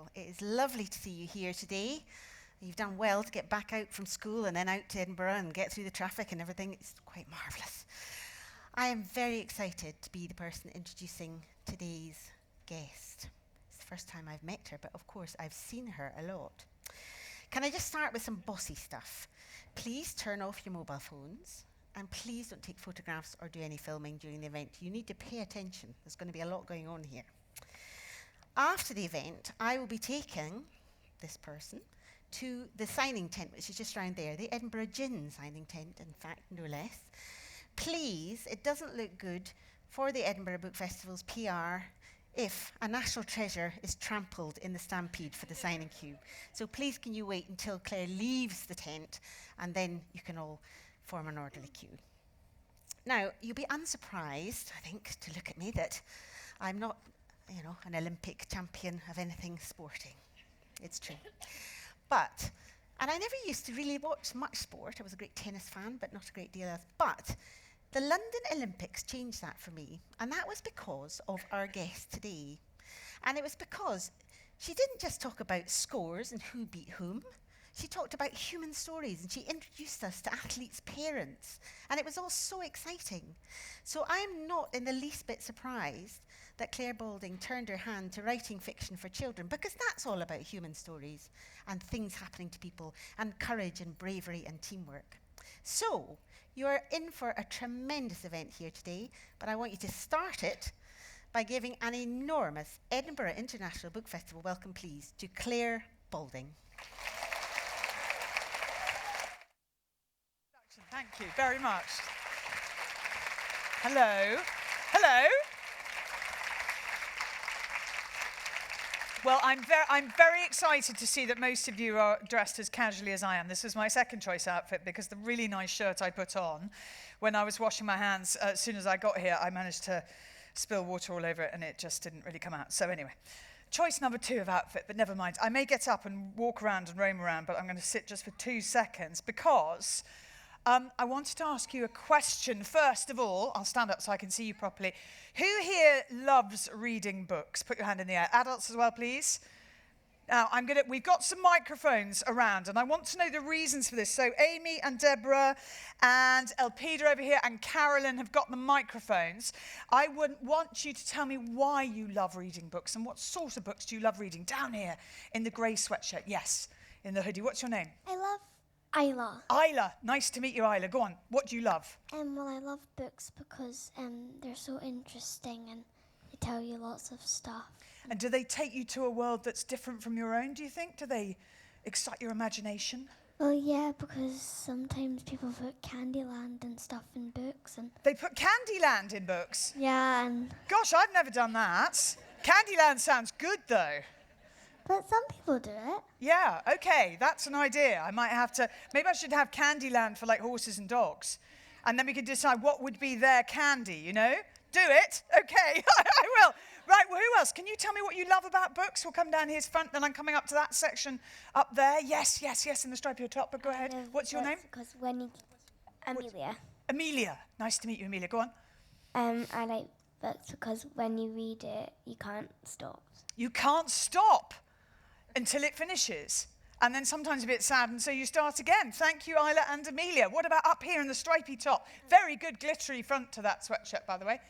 Well, it is lovely to see you here today. You've done well to get back out from school and then out to Edinburgh and get through the traffic and everything. It's quite marvellous. I am very excited to be the person introducing today's guest. It's the first time I've met her, but of course I've seen her a lot. Can I just start with some bossy stuff? Please turn off your mobile phones and please don't take photographs or do any filming during the event. You need to pay attention. There's going to be a lot going on here. After the event, I will be taking this person to the signing tent, which is just around there, the Edinburgh Gin signing tent, in fact, no less. Please, it doesn't look good for the Edinburgh Book Festival's PR if a national treasure is trampled in the stampede for the signing queue. So please can you wait until Clare leaves the tent and then you can all form an orderly queue. Now, you'll be unsurprised, I think, to look at me that I'm not, an Olympic champion of anything sporting. It's true. But, and I never used to really watch much sport. I was a great tennis fan, but not a great deal else. But the London Olympics changed that for me, and that was because of our guest today. And it was because she didn't just talk about scores and who beat whom. She talked about human stories, and she introduced us to athletes' parents. And it was all so exciting. So I'm not in the least bit surprised that Clare Balding turned her hand to writing fiction for children, because that's all about human stories and things happening to people and courage and bravery and teamwork. So you are in for a tremendous event here today, but I want you to start it by giving an enormous Edinburgh International Book Festival welcome, please, to Clare Balding. Thank you very much. Hello. Hello. Well, I'm very excited to see that most of you are dressed as casually as I am. This was my second choice outfit because the really nice shirt I put on when I was washing my hands as soon as I got here, I managed to spill water all over it and it just didn't really come out. So anyway, choice number 2 of outfit, but never mind. I may get up and walk around and roam around, but I'm going to sit just for 2 seconds because I wanted to ask you a question. First of all, I'll stand up so I can see you properly. Who here loves reading books? Put your hand in the air. Adults as well, please. Now, we've got some microphones around, and I want to know the reasons for this. So Amy and Deborah and Elpida over here and Carolyn have got the microphones. I would want you to tell me why you love reading books and what sort of books do you love reading. Down here in the grey sweatshirt. Yes, in the hoodie. What's your name? I love Isla. Isla. Nice to meet you, Isla. Go on. What do you love? Well, I love books because they're so interesting and they tell you lots of stuff. And do they take you to a world that's different from your own, do you think? Do they excite your imagination? Well, yeah, because sometimes people put Candyland and stuff in books. And They put Candyland in books? yeah, and Gosh, I've never done that. Candyland sounds good, though. but some people do it. Yeah, okay, that's an idea. Maybe I should have Candyland for like horses and dogs. And then we could decide what would be their candy, Do it? Okay, I will. Right, well, who else? Can you tell me what you love about books? We'll come down here's front, then I'm coming up to that section up there. Yes, in the stripe of your top, but go ahead. What's your name? Because Amelia. Amelia. Nice to meet you, Amelia. Go on. I like books because when you read it, you can't stop. You can't stop until it finishes. And then sometimes a bit sad, and so you start again. Thank you, Isla and Amelia. What about up here in the stripy top? Very good glittery front to that sweatshirt, by the way.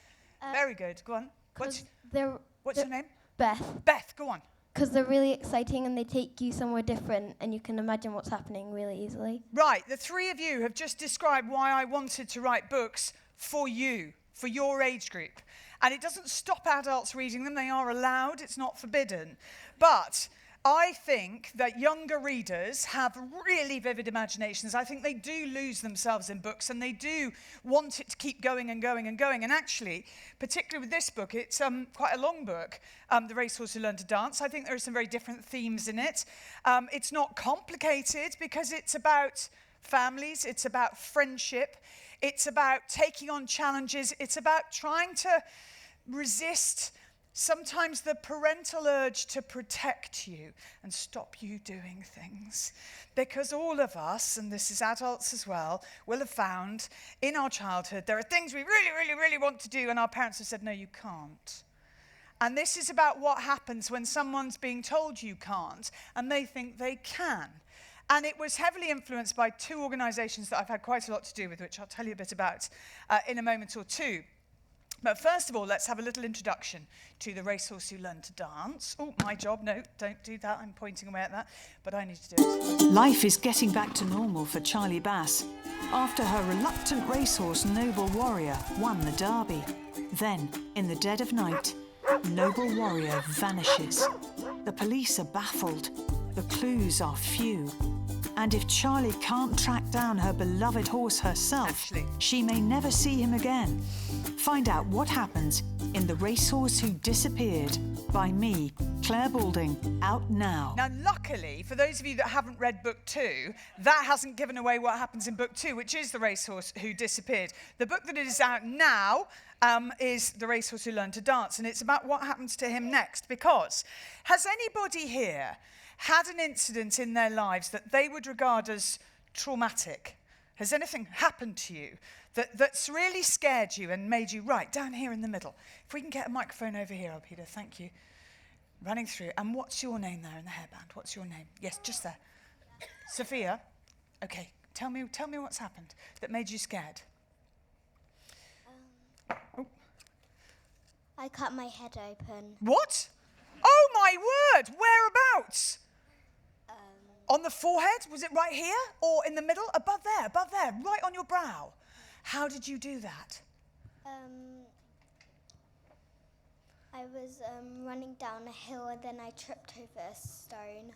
Very good. Go on. What's your name? Beth. Beth, go on. Because they're really exciting and they take you somewhere different and you can imagine what's happening really easily. Right, the 3 of you have just described why I wanted to write books for you, for your age group. And it doesn't stop adults reading them. They are allowed. It's not forbidden. But I think that younger readers have really vivid imaginations. I think they do lose themselves in books and they do want it to keep going and going and going. And actually, particularly with this book, it's quite a long book, The Racehorse Who Learned to Dance. I think there are some very different themes in it. It's not complicated because it's about families, it's about friendship, it's about taking on challenges, it's about trying to resist sometimes the parental urge to protect you and stop you doing things. Because all of us, and this is adults as well, will have found in our childhood there are things we really, really, really want to do and our parents have said, no, you can't. And this is about what happens when someone's being told you can't and they think they can. And it was heavily influenced by two organisations that I've had quite a lot to do with, which I'll tell you a bit about in a moment or two. But first of all, let's have a little introduction to the racehorse who learned to dance. Oh, my job, no, don't do that. I'm pointing away at that, but I need to do it. Life is getting back to normal for Charlie Bass after her reluctant racehorse Noble Warrior won the Derby. Then, in the dead of night, Noble Warrior vanishes. The police are baffled. The clues are few. And if Charlie can't track down her beloved horse herself, she may never see him again. Find out what happens in The Racehorse Who Disappeared by me, Clare Balding, out now. Now, luckily, for those of you that haven't read book 2, that hasn't given away what happens in book 2, which is The Racehorse Who Disappeared. The book that is out now is The Racehorse Who Learned to Dance, and it's about what happens to him next, because has anybody here had an incident in their lives that they would regard as traumatic? Has anything happened to you that's really scared you and made you, right, down here in the middle? If we can get a microphone over here, Peter, thank you. Running through. And what's your name there in the hairband? What's your name? Yes, just there. Sophia? Okay, tell me what's happened that made you scared. I cut my head open. What? Oh, my word! Whereabouts? On the forehead? Was it right here? Or in the middle? Above there, right on your brow. How did you do that? I was running down a hill and then I tripped over a stone.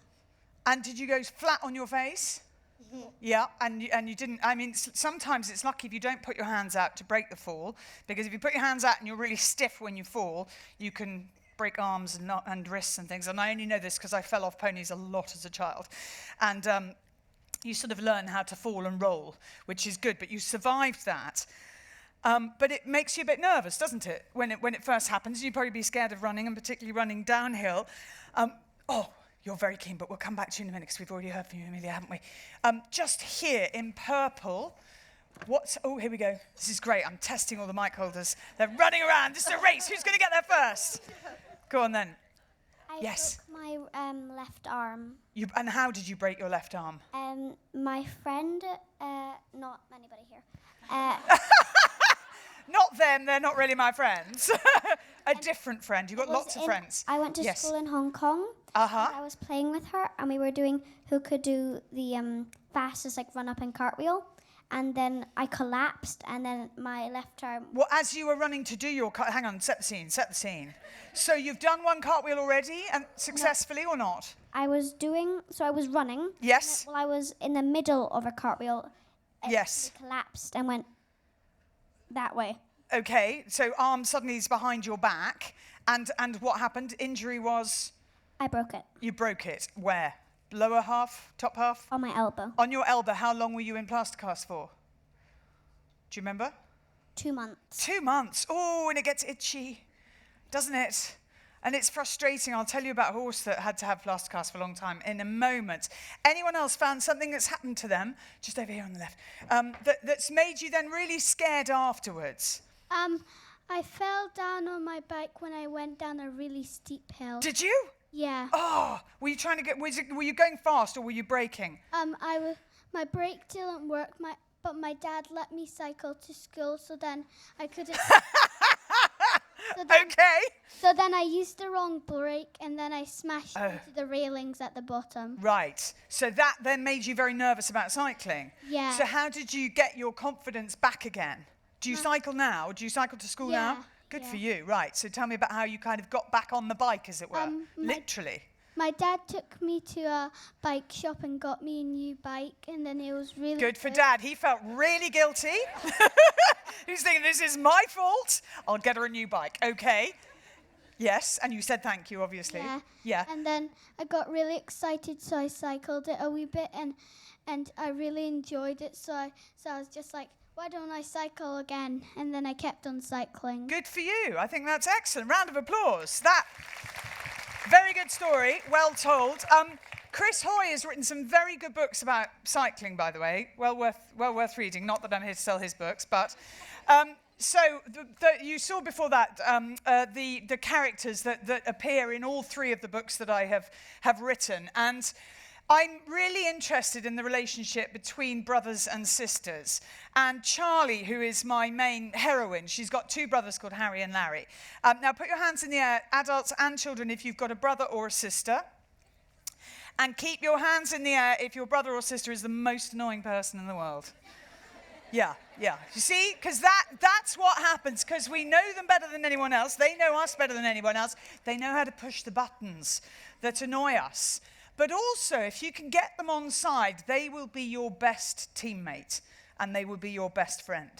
And did you go flat on your face? Mm-hmm. Yeah, and you didn't, I mean, sometimes it's lucky if you don't put your hands out to break the fall, because if you put your hands out and you're really stiff when you fall, you can break arms and wrists and things. And I only know this because I fell off ponies a lot as a child. And you sort of learn how to fall and roll, which is good, but you survived that. But it makes you a bit nervous, doesn't it? When it first happens, you'd probably be scared of running, and particularly running downhill. You're very keen, but we'll come back to you in a minute because we've already heard from you, Amelia, haven't we? Just here in purple, oh, here we go. This is great. I'm testing all the mic holders. They're running around. This is a race. Who's going to get there first? Go on then. I yes. broke my left arm. And how did you break your left arm? My friend, not anybody here. Not them, they're not really my friends. A different friend. You've got lots of friends. I went to school in Hong Kong. Uh-huh. I was playing with her, and we were doing who could do the fastest, like, run up and cartwheel. And then I collapsed, and then my left arm... Well, as you were running to do your... Hang on, set the scene. So you've done one cartwheel already, and successfully or not? I was running. Yes. While I was in the middle of a cartwheel. Yes. It collapsed and went that way. Okay, so arm suddenly is behind your back, and what happened? Injury was? I broke it. You broke it. Where? Lower half? Top half? On my elbow. On your elbow. How long were you in plaster cast for? Do you remember? 2 months. 2 months. Oh, and it gets itchy, doesn't it? And it's frustrating. I'll tell you about a horse that had to have plaster cast for a long time in a moment. Anyone else found something that's happened to them, just over here on the left, that's made you then really scared afterwards? I fell down on my bike when I went down a really steep hill. Did you? Yeah. Oh, were you trying to were you going fast or were you braking? My brake didn't work, but my dad let me cycle to school, so then I couldn't... Okay. So then I used the wrong brake, and then I smashed into the railings at the bottom. Right. So that then made you very nervous about cycling. Yeah. So how did you get your confidence back again? Do you cycle now? Do you cycle to school now? Good for you. Right. So tell me about how you kind of got back on the bike, as it were. Literally. My dad took me to a bike shop and got me a new bike, and then it was really good for Dad. He felt really guilty. He's thinking, this is my fault. I'll get her a new bike. Okay. Yes, and you said thank you, obviously. Yeah. And then I got really excited, so I cycled it a wee bit, and I really enjoyed it. So I was just like, why don't I cycle again? And then I kept on cycling. Good for you. I think that's excellent. Round of applause. Very good story, well told. Chris Hoy has written some very good books about cycling, by the way. Well worth reading. Not that I'm here to sell his books, but So you saw before that the characters that appear in all three of the books that I have written. And I'm really interested in the relationship between brothers and sisters. And Charlie, who is my main heroine, she's got two brothers called Harry and Larry. Now put your hands in the air, adults and children, if you've got a brother or a sister. And keep your hands in the air if your brother or sister is the most annoying person in the world. Yeah. You see, because that's what happens, because we know them better than anyone else. They know us better than anyone else. They know how to push the buttons that annoy us. But also, if you can get them on side, they will be your best teammate, and they will be your best friend,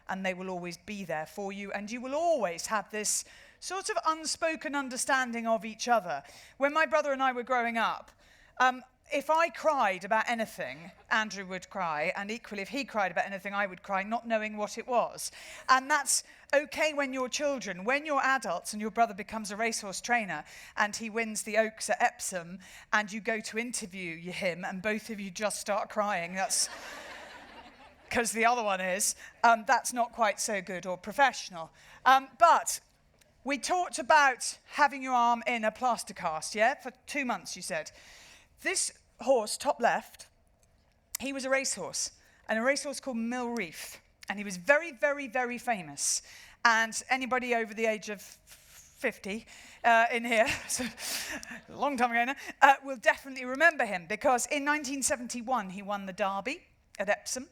and they will always be there for you, and you will always have this sort of unspoken understanding of each other. When my brother and I were growing up, if I cried about anything, Andrew would cry, and equally if he cried about anything, I would cry, not knowing what it was. And that's okay when you're children. When you're adults and your brother becomes a racehorse trainer and he wins the Oaks at Epsom and you go to interview him and both of you just start crying, that's because the other one is, that's not quite so good or professional. But we talked about having your arm in a plaster cast, yeah, for 2 months, you said. This horse, top left, he was a racehorse, and a racehorse called Reef, and he was very, very, very famous. And anybody over the age of 50 in here, so a long time ago now, will definitely remember him, because in 1971 he won the Derby at Epsom,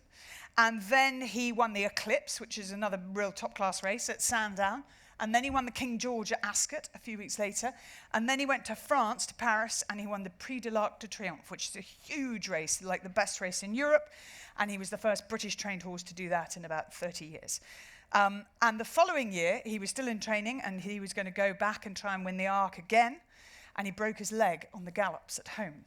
and then he won the Eclipse, which is another real top-class race, at Sandown. And then he won the King George at Ascot a few weeks later. And then he went to France, to Paris, and he won the Prix de l'Arc de Triomphe, which is a huge race, like the best race in Europe. And he was the first British-trained horse to do that in about 30 years. And the following year, he was still in training, and he was going to go back and try and win the Arc again. And he broke his leg on the gallops at home.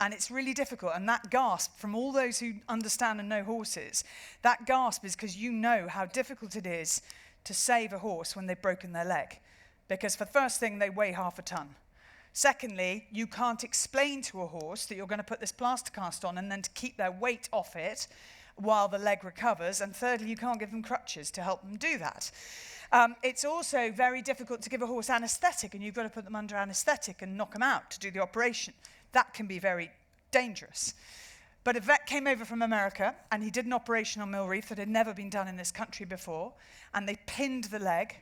And it's really difficult. And that gasp, from all those who understand and know horses, that gasp is because you know how difficult it is to save a horse when they've broken their leg. Because for the first thing, they weigh half a ton. Secondly, you can't explain to a horse that you're going to put this plaster cast on and then to keep their weight off it while the leg recovers. And thirdly, you can't give them crutches to help them do that. It's also very difficult to give a horse anaesthetic, and you've got to put them under anaesthetic and knock them out to do the operation. That can be very dangerous. But a vet came over from America, and he did an operation on Reef that had never been done in this country before, and they pinned the leg,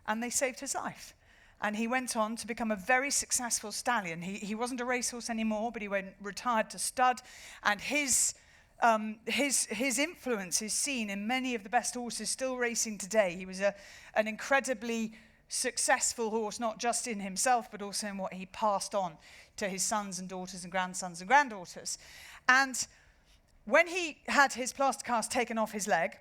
and they saved his life. And he went on to become a very successful stallion. He wasn't a racehorse anymore, but he went retired to stud, and his influence is seen in many of the best horses still racing today. He was an incredibly successful horse, not just in himself, but also in what he passed on to his sons and daughters and grandsons and granddaughters. And when he had his plaster cast taken off his leg,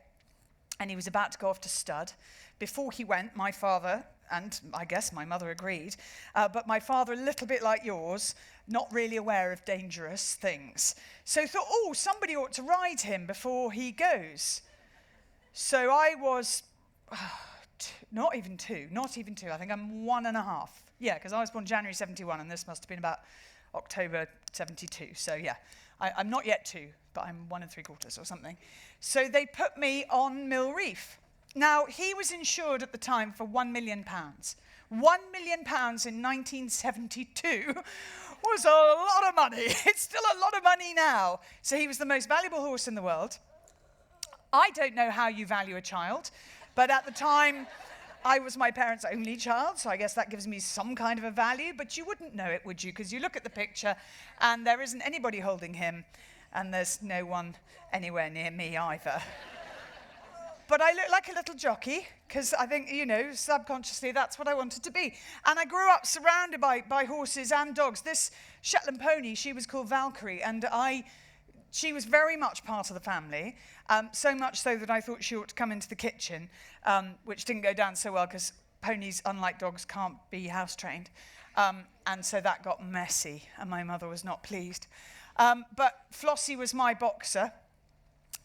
and he was about to go off to stud, before he went, my father, and I guess my mother agreed, but my father, a little bit like yours, not really aware of dangerous things. So thought, oh, somebody ought to ride him before he goes. So I was not even two, I think I'm 1.5. Yeah, because I was born January 71, and this must have been about October 72, so yeah. I'm not yet 2, but I'm 1 3/4 or something. So they put me on Reef. Now, he was insured at the time for £1 million. £1 million in 1972 was a lot of money. It's still a lot of money now. So he was the most valuable horse in the world. I don't know how you value a child, but at the time, I was my parents' only child, so I guess that gives me some kind of a value, but you wouldn't know it, would you? Because you look at the picture, and there isn't anybody holding him, and there's no one anywhere near me either. But I look like a little jockey, because I think, subconsciously that's what I wanted to be. And I grew up surrounded by horses and dogs. This Shetland pony, she was called Valkyrie, and she was very much part of the family, so much so that I thought she ought to come into the kitchen, which didn't go down so well because ponies, unlike dogs, can't be house-trained. And so that got messy, and my mother was not pleased. But Flossie was my boxer,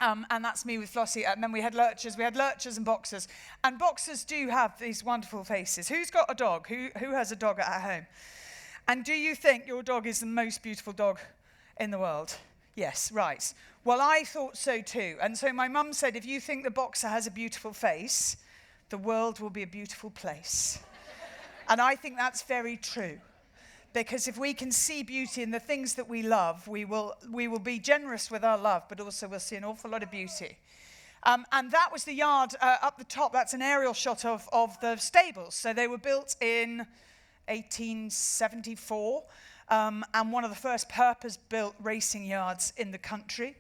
and that's me with Flossie. And then we had lurchers. We had lurchers and boxers. And boxers do have these wonderful faces. Who's got a dog? Who has a dog at home? And do you think your dog is the most beautiful dog in the world? Yes, right. Well, I thought so too. And so my mum said, if you think the boxer has a beautiful face, the world will be a beautiful place. And I think that's very true. Because if we can see beauty in the things that we love, we will be generous with our love, but also we'll see an awful lot of beauty. And that was the yard up the top. That's an aerial shot of the stables. So they were built in 1874, and one of the first purpose-built racing yards in the country.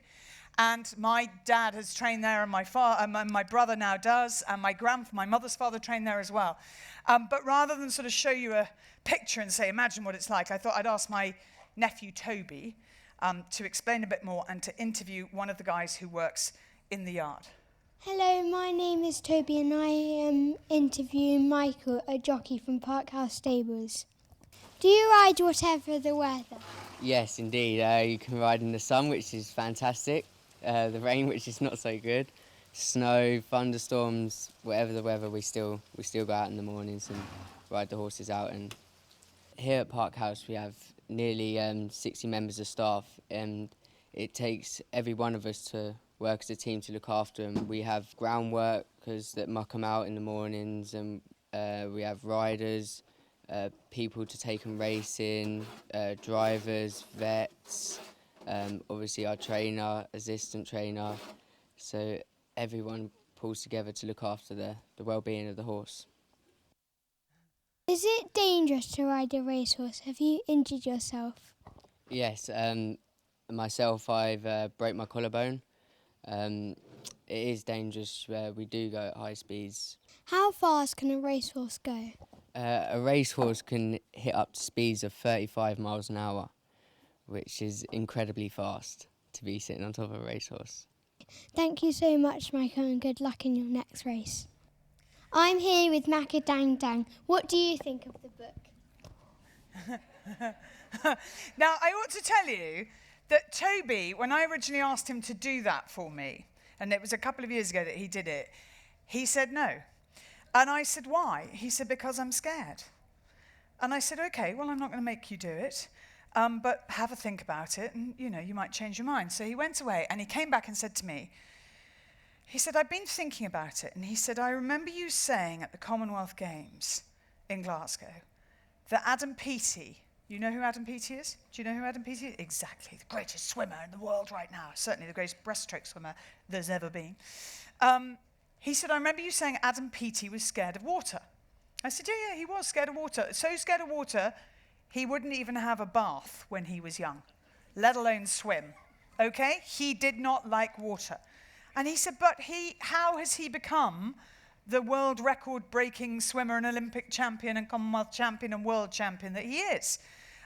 And my dad has trained there, and my brother now does, and my mother's father trained there as well. But rather than sort of show you a picture and say, imagine what it's like, I thought I'd ask my nephew Toby to explain a bit more and to interview one of the guys who works in the yard. Hello, my name is Toby and I am interviewing Michael, a jockey from Parkhouse Stables. Do you ride whatever the weather? Yes, indeed. You can ride in the sun, which is fantastic. The rain, which is not so good. Snow, thunderstorms, whatever the weather, we still go out in the mornings and ride the horses out. And here at Parkhouse, we have nearly 60 members of staff, and it takes every one of us to work as a team to look after them. We have ground workers that muck them out in the mornings, and we have riders, people to take them racing, drivers, vets, obviously our trainer, assistant trainer. So everyone pulls together to look after the well-being of the horse. Is it dangerous to ride a racehorse? Have you injured yourself? Yes, myself, I've broke my collarbone. It is dangerous. We do go at high speeds. How fast can a racehorse go? A racehorse can hit up to speeds of 35 miles an hour, which is incredibly fast to be sitting on top of a racehorse. Thank you so much, Michael, and good luck in your next race. I'm here with Macca Dang Dang. What do you think of the book? Now, I ought to tell you that Toby, when I originally asked him to do that for me, and it was a couple of years ago that he did it, he said no. And I said, why? He said, because I'm scared. And I said, okay, well, I'm not going to make you do it, but have a think about it, and, you might change your mind. So he went away, and he came back and said to me, he said, I've been thinking about it, and he said, I remember you saying at the Commonwealth Games in Glasgow that Adam Peaty, you know who Adam Peaty is? Do you know who Adam Peaty is? Exactly, the greatest swimmer in the world right now, certainly the greatest breaststroke swimmer there's ever been. He said, I remember you saying Adam Peaty was scared of water. I said, yeah, he was scared of water. So scared of water, he wouldn't even have a bath when he was young, let alone swim, okay? He did not like water. And he said, but how has he become the world record-breaking swimmer and Olympic champion and Commonwealth champion and world champion that he is?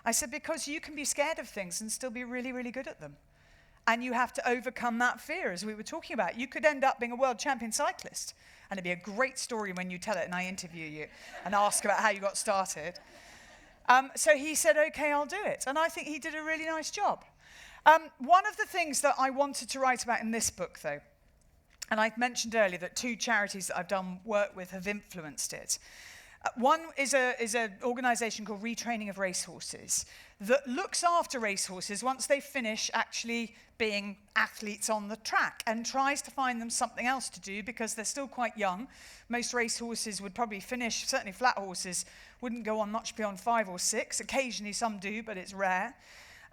I said, because you can be scared of things and still be really, really good at them. And you have to overcome that fear, as we were talking about. You could end up being a world champion cyclist, and it'd be a great story when you tell it and I interview you and ask about how you got started. So he said, okay, I'll do it. And I think he did a really nice job. One of the things that I wanted to write about in this book, though, and I mentioned earlier that 2 charities that I've done work with have influenced it. One is an organisation called Retraining of Racehorses that looks after racehorses once they finish actually being athletes on the track and tries to find them something else to do because they're still quite young. Most racehorses would probably finish, certainly flat horses, wouldn't go on much beyond 5 or 6. Occasionally some do, but it's rare.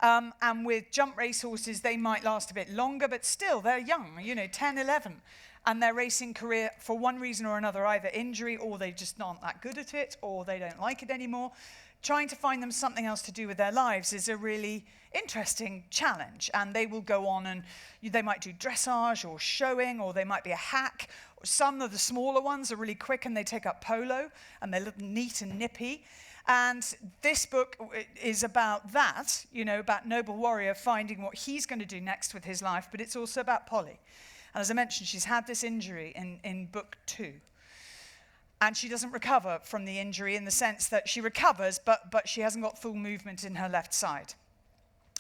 And with jump racehorses, they might last a bit longer, but still they're young, 10, 11. And their racing career, for one reason or another, either injury or they just aren't that good at it or they don't like it anymore, trying to find them something else to do with their lives is a really interesting challenge. And they will go on and they might do dressage or showing, or they might be a hack. Some of the smaller ones are really quick and they take up polo and they look neat and nippy. And this book is about that, about Noble Warrior finding what he's going to do next with his life, but it's also about Polly. And as I mentioned, she's had this injury in book 2. And she doesn't recover from the injury in the sense that she recovers, but she hasn't got full movement in her left side.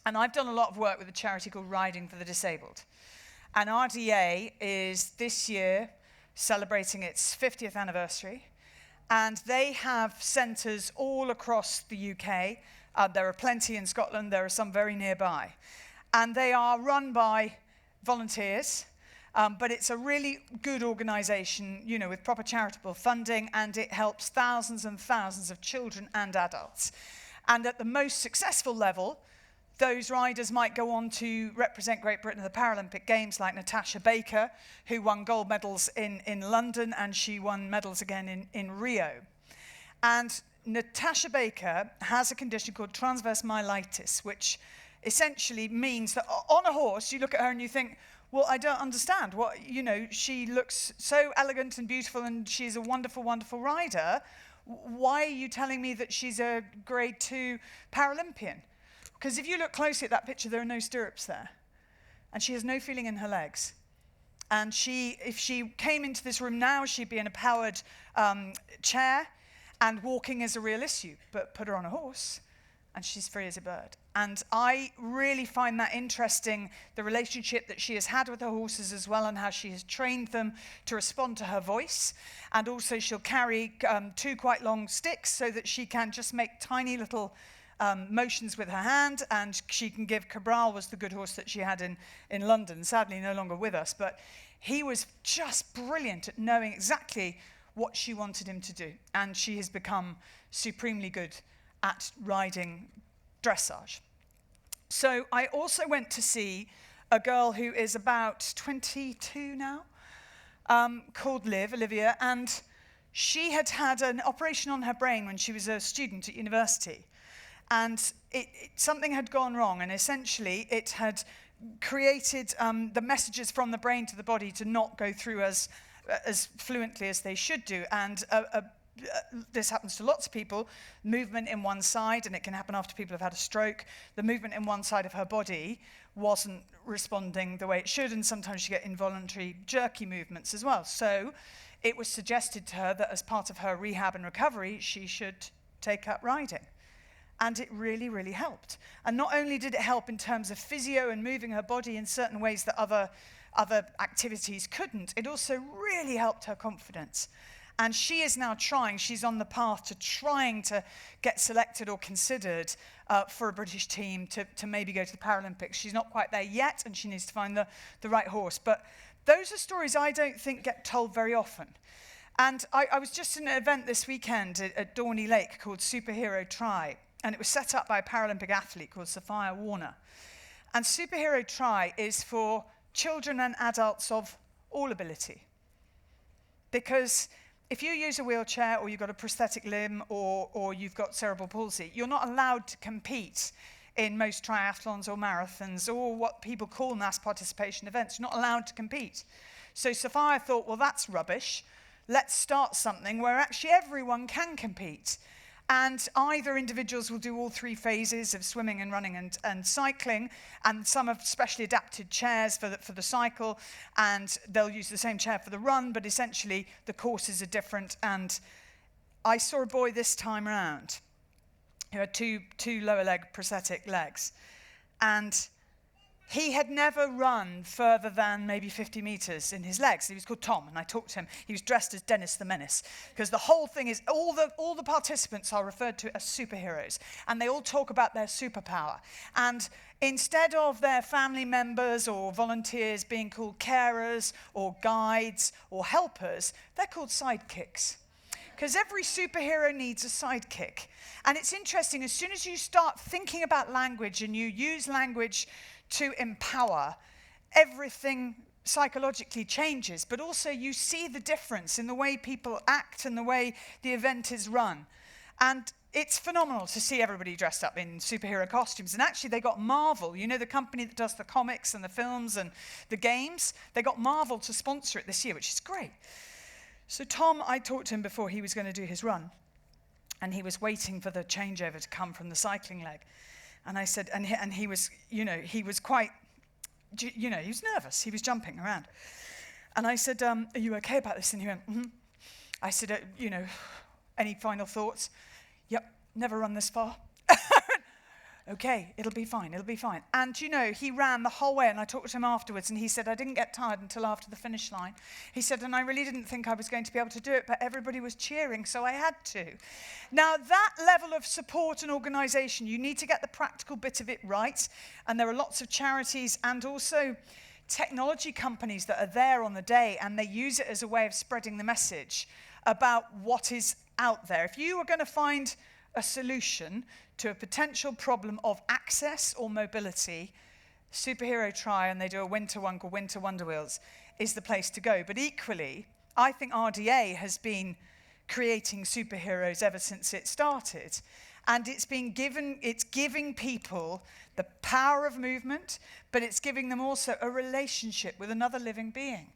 And I've done a lot of work with a charity called Riding for the Disabled. And RDA is this year celebrating its 50th anniversary. And they have centres all across the UK. There are plenty in Scotland. There are some very nearby. And they are run by volunteers. But it's a really good organisation, you know, with proper charitable funding, and it helps thousands and thousands of children and adults. And at the most successful level, those riders might go on to represent Great Britain at the Paralympic Games, like Natasha Baker, who won gold medals in London, and she won medals again in Rio. And Natasha Baker has a condition called transverse myelitis, which essentially means that on a horse, you look at her and you think, well, I don't understand. What, you know, she looks so elegant and beautiful, and she's a wonderful, wonderful rider. Why are you telling me that she's a grade 2 Paralympian? Because if you look closely at that picture, there are no stirrups there. And she has no feeling in her legs. And if she came into this room now, she'd be in a powered chair, and walking is a real issue. But put her on a horse, and she's free as a bird. And I really find that interesting, the relationship that she has had with her horses as well, and how she has trained them to respond to her voice. And also she'll carry 2 quite long sticks so that she can just make tiny little motions with her hand, and she can give. Cabral was the good horse that she had in London, sadly no longer with us, but he was just brilliant at knowing exactly what she wanted him to do. And she has become supremely good at riding dressage. So I also went to see a girl who is about 22 now, called Olivia, and she had had an operation on her brain when she was a student at university. And something had gone wrong, and essentially it had created the messages from the brain to the body to not go through as fluently as they should do. And this happens to lots of people, movement in one side, and it can happen after people have had a stroke. The movement in one side of her body wasn't responding the way it should, and sometimes you get involuntary jerky movements as well. So it was suggested to her that as part of her rehab and recovery, she should take up riding. And it really, really helped. And not only did it help in terms of physio and moving her body in certain ways that other activities couldn't, it also really helped her confidence. And she is now she's on the path to trying to get selected or considered for a British team to maybe go to the Paralympics. She's not quite there yet, and she needs to find the right horse. But those are stories I don't think get told very often. And I was just in an event this weekend at Dorney Lake called Superhero Try, and it was set up by a Paralympic athlete called Sophia Warner. And Superhero Try is for children and adults of all ability. Because if you use a wheelchair, or you've got a prosthetic limb, or you've got cerebral palsy, you're not allowed to compete in most triathlons or marathons or what people call mass participation events. You're not allowed to compete. So Sophia thought, well, that's rubbish. Let's start something where actually everyone can compete. And either individuals will do all 3 phases of swimming and running and cycling, and some have specially adapted chairs for the cycle, and they'll use the same chair for the run, but essentially the courses are different. And I saw a boy this time around who had two lower leg prosthetic legs, and he had never run further than maybe 50 meters in his legs. He was called Tom, and I talked to him. He was dressed as Dennis the Menace, because the whole thing is all the participants are referred to as superheroes, and they all talk about their superpower. And instead of their family members or volunteers being called carers or guides or helpers, they're called sidekicks. Because every superhero needs a sidekick. And it's interesting, as soon as you start thinking about language and you use language to empower, everything psychologically changes, but also you see the difference in the way people act and the way the event is run. And it's phenomenal to see everybody dressed up in superhero costumes. And actually they got Marvel, you know, the company that does the comics and the films and the games, they got Marvel to sponsor it this year, which is great. So Tom, I talked to him before he was going to do his run, and he was waiting for the changeover to come from the cycling leg. And I said, and he was, you know, he was quite, you know, he was nervous. He was jumping around. And I said, are you okay about this? And he went, mm-hmm. I said, you know, any final thoughts? Yep, never run this far. Okay, it'll be fine, it'll be fine. And, you know, he ran the whole way, and I talked to him afterwards, and he said, I didn't get tired until after the finish line. He said, and I really didn't think I was going to be able to do it, but everybody was cheering, so I had to. Now, that level of support and organisation, you need to get the practical bit of it right, and there are lots of charities, and also technology companies that are there on the day, and they use it as a way of spreading the message about what is out there. If you are going to find a solution to a potential problem of access or mobility, Superhero Try, and they do a winter one called Winter Wonder Wheels, is the place to go. But equally, I think RDA has been creating superheroes ever since it started. And it's giving people the power of movement, but it's giving them also a relationship with another living being.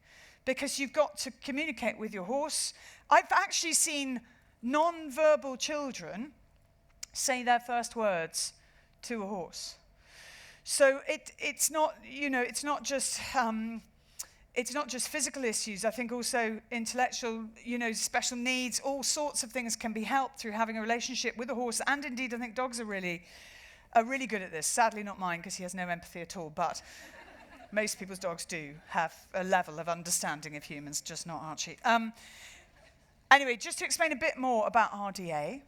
Because you've got to communicate with your horse. I've actually seen non-verbal children say their first words to a horse. So it's not just physical issues. I think also intellectual, special needs, all sorts of things can be helped through having a relationship with a horse. And indeed, I think dogs are really good at this. Sadly, not mine, because he has no empathy at all. But most people's dogs do have a level of understanding of humans, just not Archie. Anyway, just to explain a bit more about RDA,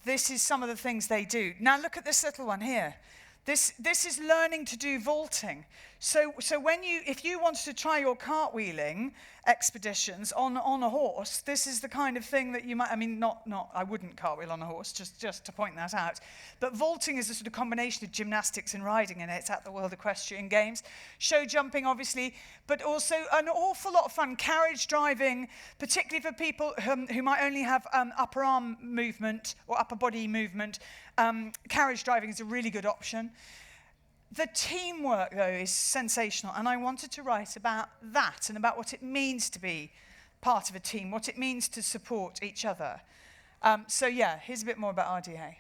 this is some of the things they do. Now look at this little one here. This is learning to do vaulting. So if you wanted to try your cartwheeling expeditions on a horse, this is the kind of thing that you might, I wouldn't cartwheel on a horse, just to point that out. But vaulting is a sort of combination of gymnastics and riding, and it's at the World Equestrian Games. Show jumping, obviously, but also an awful lot of fun. Carriage driving, particularly for people who might only have upper arm movement or upper body movement. Carriage driving is a really good option. The teamwork, though, is sensational, and I wanted to write about that and about what it means to be part of a team, what it means to support each other. Here's a bit more about RDA.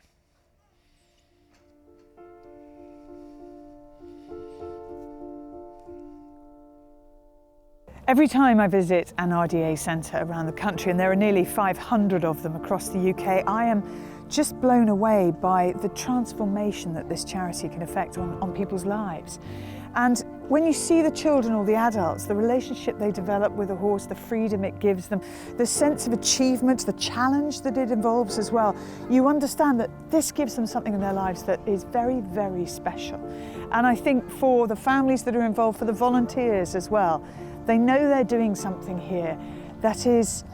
Every time I visit an RDA centre around the country, and there are nearly 500 of them across the UK, I am just blown away by the transformation that this charity can affect on people's lives. And when you see the children or the adults, the relationship they develop with a horse, the freedom it gives them, the sense of achievement, the challenge that it involves as well, you understand that this gives them something in their lives that is very, very special. And I think for the families that are involved, for the volunteers as well, they know they're doing something here that is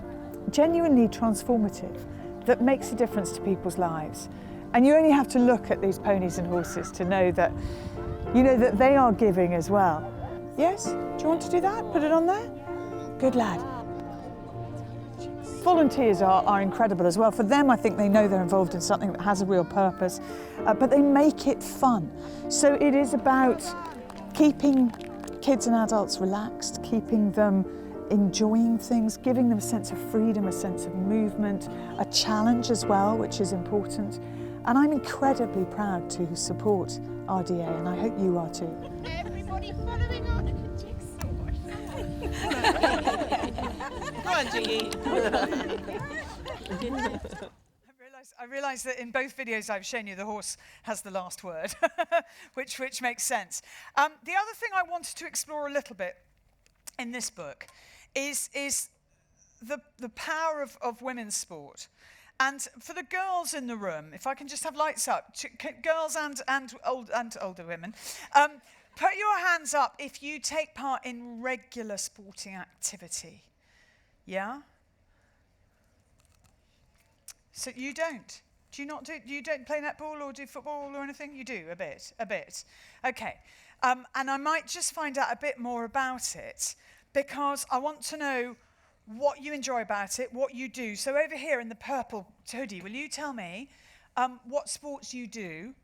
genuinely transformative, that makes a difference to people's lives. And you only have to look at these ponies and horses to know that, that they are giving as well. Yes? Do you want to do that? Put it on there? Good lad. Volunteers are incredible as well. For them, I think they know they're involved in something that has a real purpose, but they make it fun. So it is about keeping kids and adults relaxed, keeping them enjoying things, giving them a sense of freedom, a sense of movement, a challenge as well, which is important. And I'm incredibly proud to support RDA, and I hope you are too. Everybody following on. Go on, G. I realise that in both videos I've shown you the horse has the last word, which makes sense. The other thing I wanted to explore a little bit in this book is the power of women's sport. And for the girls in the room, if I can just have lights up, girls and older women, put your hands up if you take part in regular sporting activity. Yeah? So you don't? Do you not do? You don't play netball or do football or anything? You do a bit. Okay. And I might just find out a bit more about it, because I want to know what you enjoy about it, what you do. So over here in the purple hoodie, will you tell me what sports you do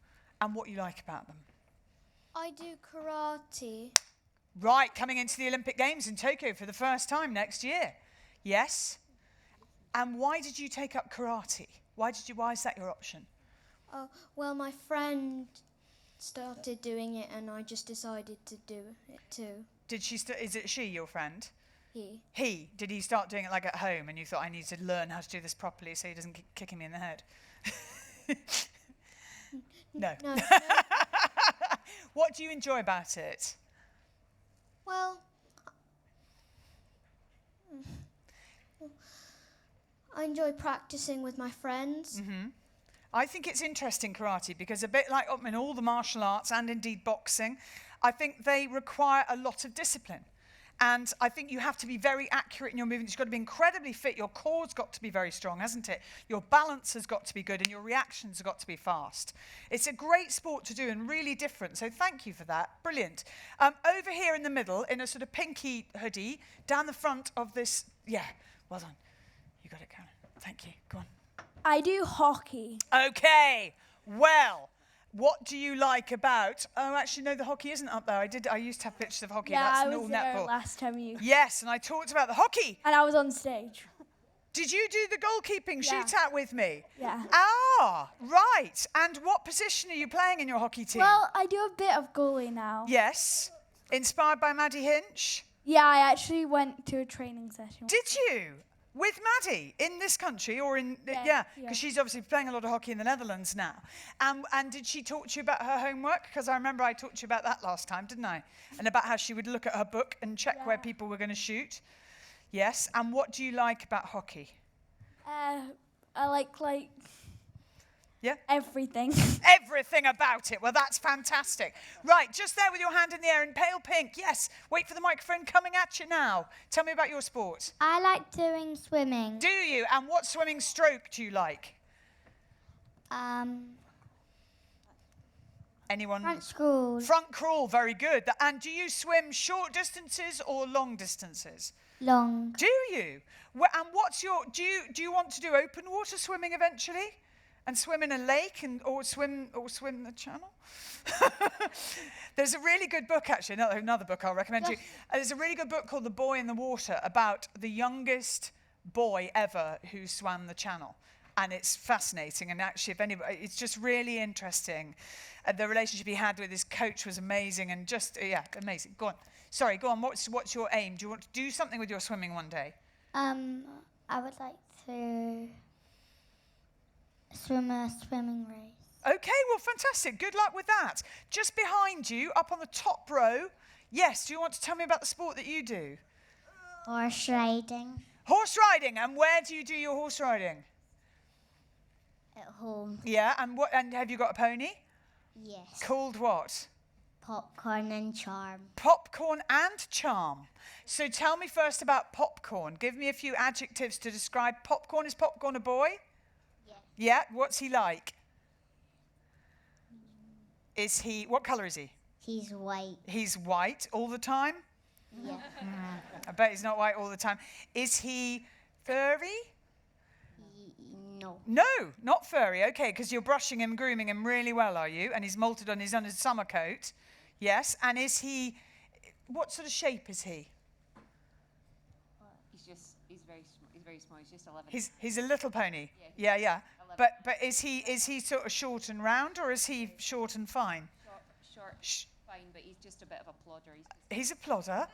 and what you like about them? I do karate. Right, coming into the Olympic Games in Tokyo for the first time next year. Yes? And why did you take up karate? Why is that your option? Oh, well, my friend started doing it and I just decided to do it too. Is it she, your friend? He. Did he start doing it like at home and you thought, I need to learn how to do this properly so he doesn't keep kicking me in the head? No. What do you enjoy about it? Well, I enjoy practicing with my friends. Mm-hmm. I think it's interesting, karate, because a bit like in all the martial arts and indeed boxing, I think they require a lot of discipline. And I think you have to be very accurate in your movements. You've got to be incredibly fit. Your core's got to be very strong, hasn't it? Your balance has got to be good and your reactions have got to be fast. It's a great sport to do and really different. So thank you for that. Brilliant. Over here in the middle, in a sort of pinky hoodie, down the front of this. Yeah, well done. You got it, Karen. Thank you. Go on. I do hockey. Okay. Well, what do you like about... Oh, actually, no, the hockey isn't up there. I used to have pictures of hockey. Yeah, That's I was there netball. last time you... Yes, and I talked about the hockey. And I was on stage. Did you do the goalkeeping Yeah. shootout with me? Yeah. Ah, right. And what position are you playing in your hockey team? Well, I do a bit of goalie now. Yes. Inspired by Maddie Hinch? Yeah, I actually went to a training session. Did you? With Maddie in this country or in... Yeah, because she's obviously playing a lot of hockey in the Netherlands now. And did she talk to you about her homework? Because I remember I talked to you about that last time, didn't I? And about how she would look at her book and check where people were going to shoot. Yes. And what do you like about hockey? I like Yeah? everything. Everything about it. Well, that's fantastic. Right, just there with your hand in the air in pale pink. Yes, wait for the microphone coming at you now. Tell me about your sport. I like doing swimming. Do you? And what swimming stroke do you like? Anyone? Front crawl. Front crawl, very good. And do you swim short distances or long distances? Long. Do you? And what's your... Do you want to do open water swimming eventually? And swim in a lake or swim the channel? There's a really good book, actually, another book I'll recommend to you. There's a really good book called The Boy in the Water about the youngest boy ever who swam the channel. And it's fascinating. And actually, if anybody, it's just really interesting. The relationship he had with his coach was amazing and just, amazing. Go on. Sorry, go on. What's your aim? Do you want to do something with your swimming one day? I would like to swim a swimming race. Okay, well, fantastic. Good luck with that. Just behind you, up on the top row. Yes, do you want to tell me about the sport that you do? Horse riding. Horse riding. And where do you do your horse riding? At home. Yeah, and have you got a pony? Yes. Called what? Popcorn and charm. Popcorn and charm. So tell me first about popcorn. Give me a few adjectives to describe popcorn. Is popcorn a boy? Yes. Yeah, what's he like? What colour is he? He's white. He's white all the time? Yeah. I bet he's not white all the time. Is he furry? No. No, not furry. Okay, because you're brushing him, grooming him really well, are you? And he's molted on his summer coat. Yes. And is he... What sort of shape is he? He's very small. He's just 11. He's a little pony. Yeah. 11. But is he sort of short and round, or is he short and fine? Short, fine, but he's just a bit of a plodder. He's a plodder?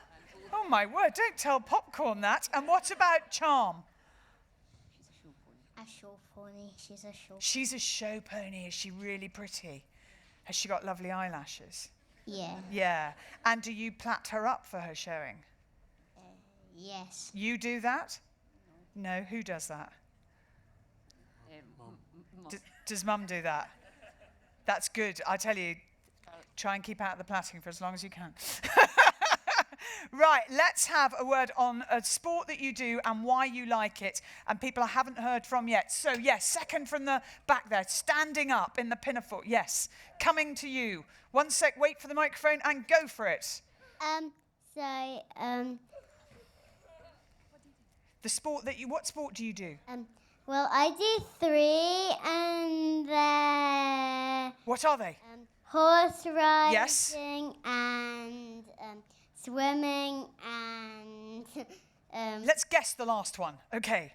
Oh, my word, don't tell Popcorn that. And what about Charm? A show pony. She's a show. She's a show pony. Is she really pretty? Has she got lovely eyelashes? Yeah. Yeah. And do you plait her up for her showing? Yes. You do that? No. Who does that? Does Mum do that? That's good. I tell you, try and keep out of the plaiting for as long as you can. Right, let's have a word on a sport that you do and why you like it, and people I haven't heard from yet. So, yes, second from the back there, standing up in the pinafore. Yes, coming to you. 1 sec, wait for the microphone and go for it. The sport that you, what sport do you do? Well, I do 3 and What are they? horse riding Yes. and swimming and Let's guess the last one. Okay.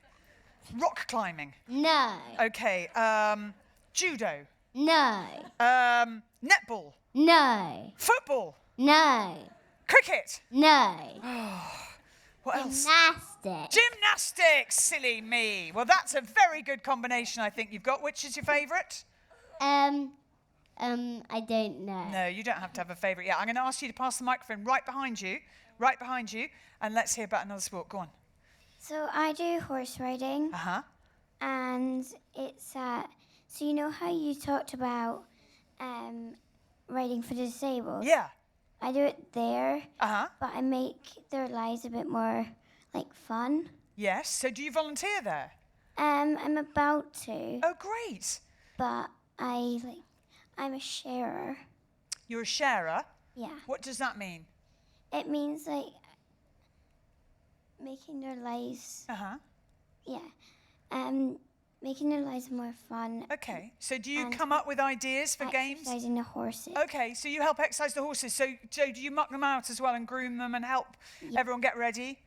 Rock climbing. no. Okay. Judo. No. Netball. No. Football. No. Cricket. No. What else? Gymnastics. Gymnastics. Silly me. Well, that's a very good combination, I think you've got. Which is your favourite? I don't know. No, you don't have to have a favourite yet. I'm going to ask you to pass the microphone right behind you, and let's hear about another sport. Go on. So I do horse riding, Uh-huh. and it's so you know how you talked about riding for the disabled? Yeah. I do it there, Uh-huh. but I make their lives a bit more like fun. Yes. So do you volunteer there? I'm about to, Oh, great. but I'm a sharer. You're a sharer. Yeah. What does that mean? It means like making their lives. Uh-huh. Yeah. Making their lives more fun. Okay. So do you And come up with ideas for games? Exercising the horses. Okay. So you help exercise the horses. So do you muck them out as well and groom them and help everyone get ready?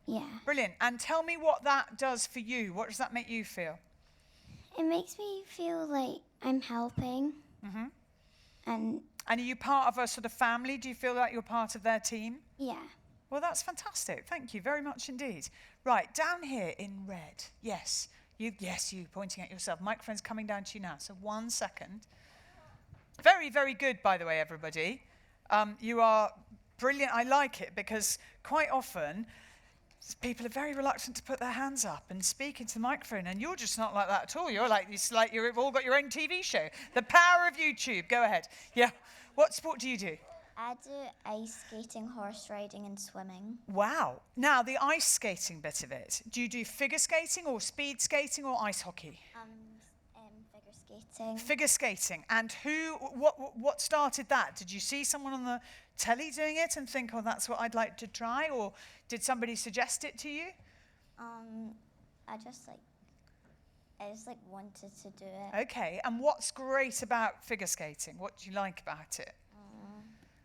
Yeah. Brilliant. And tell me what that does for you. What does that make you feel? It makes me feel like I'm helping. Mm-hmm. And are you part of a sort of family? Do you feel like you're part of their team? yeah. Well, that's fantastic. Thank you very much indeed. Right, down here in red. Yes, you pointing at yourself. Microphone's coming down to you now. So 1 second. Very, very good, by the way, everybody. You are brilliant. I like it because quite often people are very reluctant to put their hands up and speak into the microphone, and you're just not like that at all. You're like, it's like you've all got your own TV show. The power of YouTube. Go ahead. Yeah. What sport do you do? I do ice skating, horse riding, and swimming. Wow. Now, the ice skating bit of it, do you do figure skating or speed skating or ice hockey? Figure skating. Figure skating. And what started that? Did you see someone on the telly doing it and think, oh, that's what I'd like to try? Or did somebody suggest it to you? I just wanted to do it. Okay. And what's great about figure skating? What do you like about it?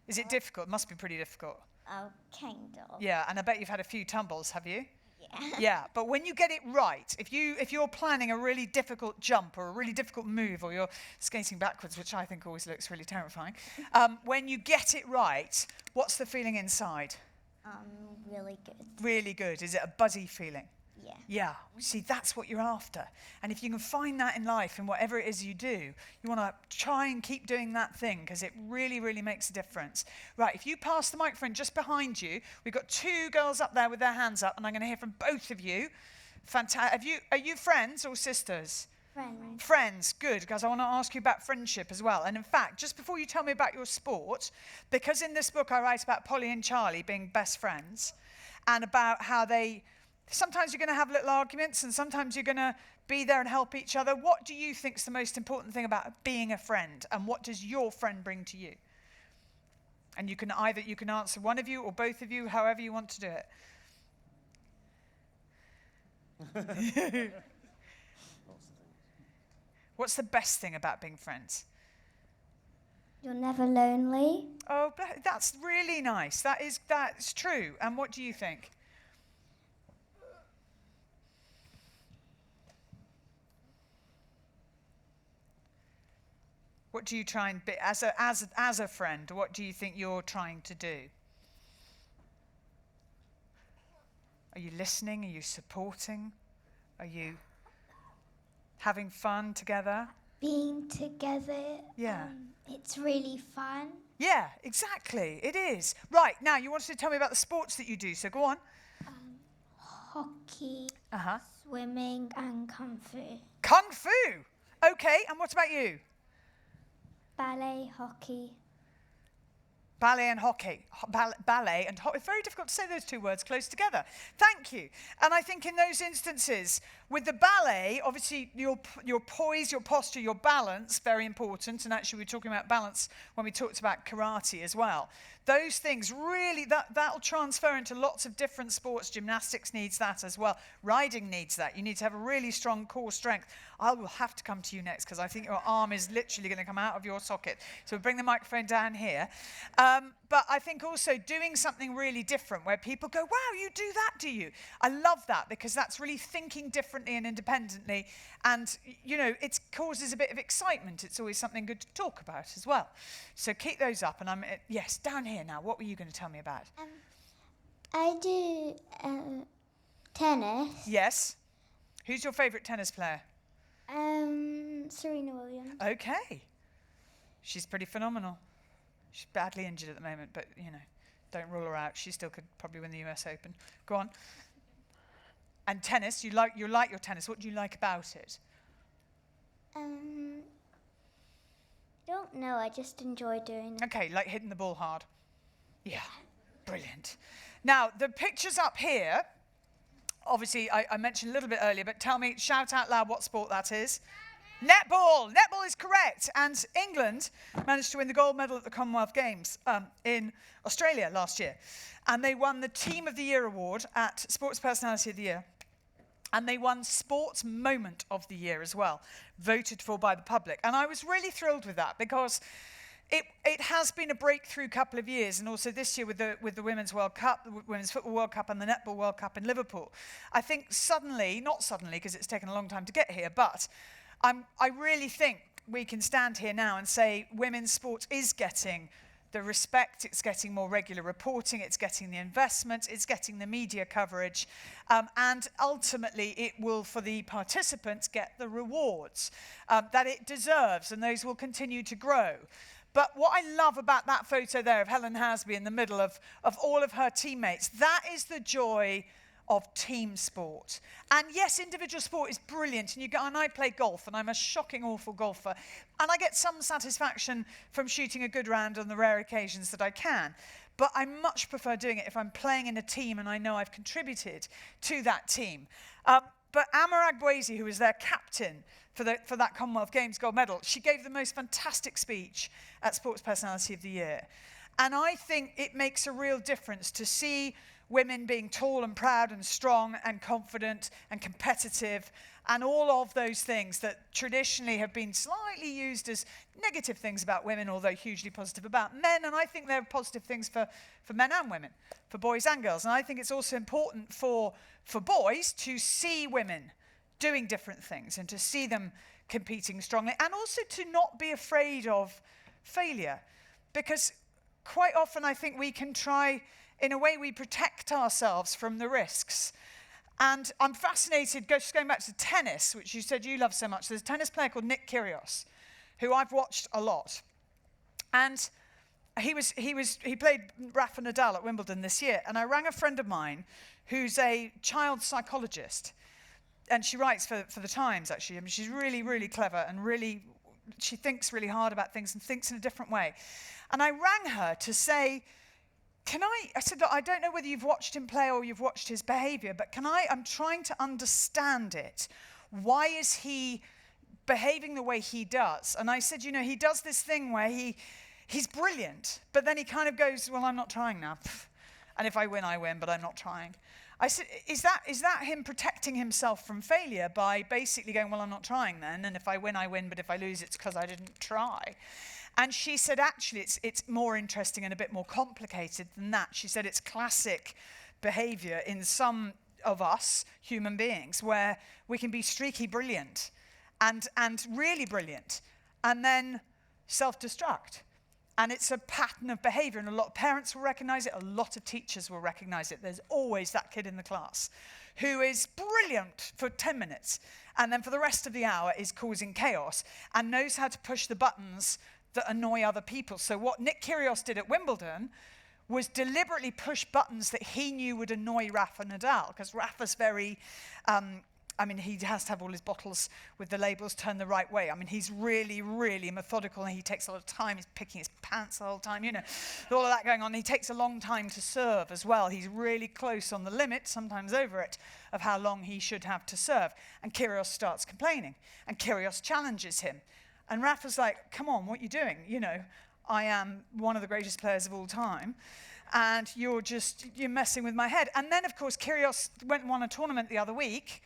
Is it difficult? It must be pretty difficult. Oh, kind of. Yeah, and I bet you've had a few tumbles, have you? Yeah. Yeah, but when you get it right, if you're planning a really difficult jump or a really difficult move, or you're skating backwards, which I think always looks really terrifying, when you get it right, what's the feeling inside? Really good. Really good. Is it a buzzy feeling? Yeah. Yeah. See, that's what you're after. And if you can find that in life, in whatever it is you do, you want to try and keep doing that thing because it really, really makes a difference. Right, if you pass the microphone just behind you, we've got 2 girls up there with their hands up, and I'm going to hear from both of you. Fantastic. Are you friends or sisters? Friends. Friends, good, because I want to ask you about friendship as well. And in fact, just before you tell me about your sport, because in this book I write about Polly and Charlie being best friends, and about how sometimes you're going to have little arguments and sometimes you're going to be there and help each other. What do you think is the most important thing about being a friend, and what does your friend bring to you? And you can answer one of you or both of you, however you want to do it. What's the best thing about being friends? You're never lonely. Oh, that's really nice. That's true. And what do you think? What do you try and be as a friend? What do you think you're trying to do? Are you listening? Are you supporting? Are you having fun together? Being together. Yeah. It's really fun. Yeah, exactly. It is. Right, now you wanted to tell me about the sports that you do, so go on. Hockey, Uh-huh. swimming, and kung fu. Kung fu! Okay, and what about you? Ballet, hockey. Ballet and hockey. Ballet and hockey. It's very difficult to say those 2 words close together. Thank you. And I think in those instances, with the ballet, obviously your poise, your posture, your balance, very important. And actually we were talking about balance when we talked about karate as well. Those things really, that'll transfer into lots of different sports. Gymnastics needs that as well. Riding needs that. You need to have a really strong core strength. I will have to come to you next because I think your arm is literally going to come out of your socket. So we'll bring the microphone down here. But I think also doing something really different where people go, wow, you do that, do you? I love that because that's really thinking differently and independently. And, it causes a bit of excitement. It's always something good to talk about as well. So keep those up. And yes, down here now. What were you going to tell me about? I do tennis. Yes. Who's your favourite tennis player? Serena Williams. Okay. She's pretty phenomenal. She's badly injured at the moment, but, don't rule her out. She still could probably win the US Open. Go on. And tennis, you like your tennis. What do you like about it? Don't know. I just enjoy doing it. Okay, like hitting the ball hard. Yeah, brilliant. Now, the pictures up here, obviously I mentioned a little bit earlier, but tell me, shout out loud what sport that is. Netball! Netball is correct. And England managed to win the gold medal at the Commonwealth Games in Australia last year. And they won the Team of the Year award at Sports Personality of the Year. And they won Sports Moment of the Year as well, voted for by the public. And I was really thrilled with that because it has been a breakthrough couple of years, and also this year with the Women's World Cup, the Women's Football World Cup and the Netball World Cup in Liverpool. I think suddenly, not suddenly because it's taken a long time to get here, but I really think we can stand here now and say women's sport is getting the respect, it's getting more regular reporting, it's getting the investment, it's getting the media coverage, and ultimately it will, for the participants, get the rewards that it deserves, and those will continue to grow. But what I love about that photo there of Helen Hasby in the middle of all of her teammates, that is the joy of team sport. And yes, individual sport is brilliant, and I play golf, and I'm a shocking awful golfer, and I get some satisfaction from shooting a good round on the rare occasions that I can. But I much prefer doing it if I'm playing in a team and I know I've contributed to that team. But Amar Agboisi, who was their captain for that Commonwealth Games gold medal, she gave the most fantastic speech at Sports Personality of the Year. And I think it makes a real difference to see women being tall and proud and strong and confident and competitive and all of those things that traditionally have been slightly used as negative things about women, although hugely positive about men. And I think they're positive things for men and women, for boys and girls. And I think it's also important for boys to see women doing different things and to see them competing strongly, and also to not be afraid of failure. Because quite often I think we can try, in a way we protect ourselves from the risks. And I'm fascinated, just going back to tennis, which you said you love so much. There's a tennis player called Nick Kyrgios, who I've watched a lot. And he played Rafa Nadal at Wimbledon this year. And I rang a friend of mine who's a child psychologist. And she writes for the Times, actually. I mean, she's really, really clever and she thinks really hard about things and thinks in a different way. And I rang her to say, I said, look, I don't know whether you've watched him play or you've watched his behavior, but I'm trying to understand it. Why is he behaving the way he does? And I said, he does this thing where he's brilliant, but then he kind of goes, well, I'm not trying now. And if I win, but I'm not trying. I said, is that him protecting himself from failure by basically going, well, I'm not trying then, and if I win, but if I lose, it's because I didn't try? And she said, actually, it's more interesting and a bit more complicated than that. She said it's classic behavior in some of us, human beings, where we can be streaky brilliant and really brilliant, and then self-destruct. And it's a pattern of behavior, and a lot of parents will recognize it, a lot of teachers will recognize it. There's always that kid in the class who is brilliant for 10 minutes, and then for the rest of the hour is causing chaos, and knows how to push the buttons that annoy other people. So what Nick Kyrgios did at Wimbledon was deliberately push buttons that he knew would annoy Rafa Nadal, because Rafa's very... he has to have all his bottles with the labels turned the right way. He's really, really methodical, and he takes a lot of time. He's picking his pants the whole time, all of that going on. He takes a long time to serve as well. He's really close on the limit, sometimes over it, of how long he should have to serve. And Kyrgios starts complaining, and Kyrgios challenges him. And Rafa's like, come on, what are you doing? I am one of the greatest players of all time, and you're messing with my head. And then, of course, Kyrgios went and won a tournament the other week.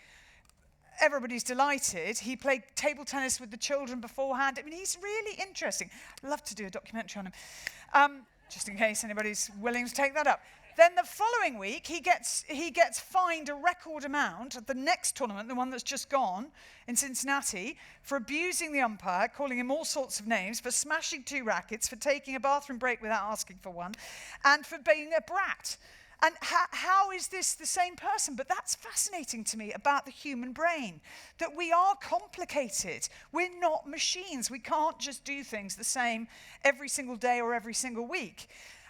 Everybody's delighted. He played table tennis with the children beforehand. He's really interesting. I'd love to do a documentary on him, just in case anybody's willing to take that up. Then the following week, he gets fined a record amount at the next tournament, the one that's just gone in Cincinnati, for abusing the umpire, calling him all sorts of names, for smashing 2 rackets, for taking a bathroom break without asking for one, and for being a brat. And how is this the same person? But that's fascinating to me about the human brain, that we are complicated. We're not machines. We can't just do things the same every single day or every single week.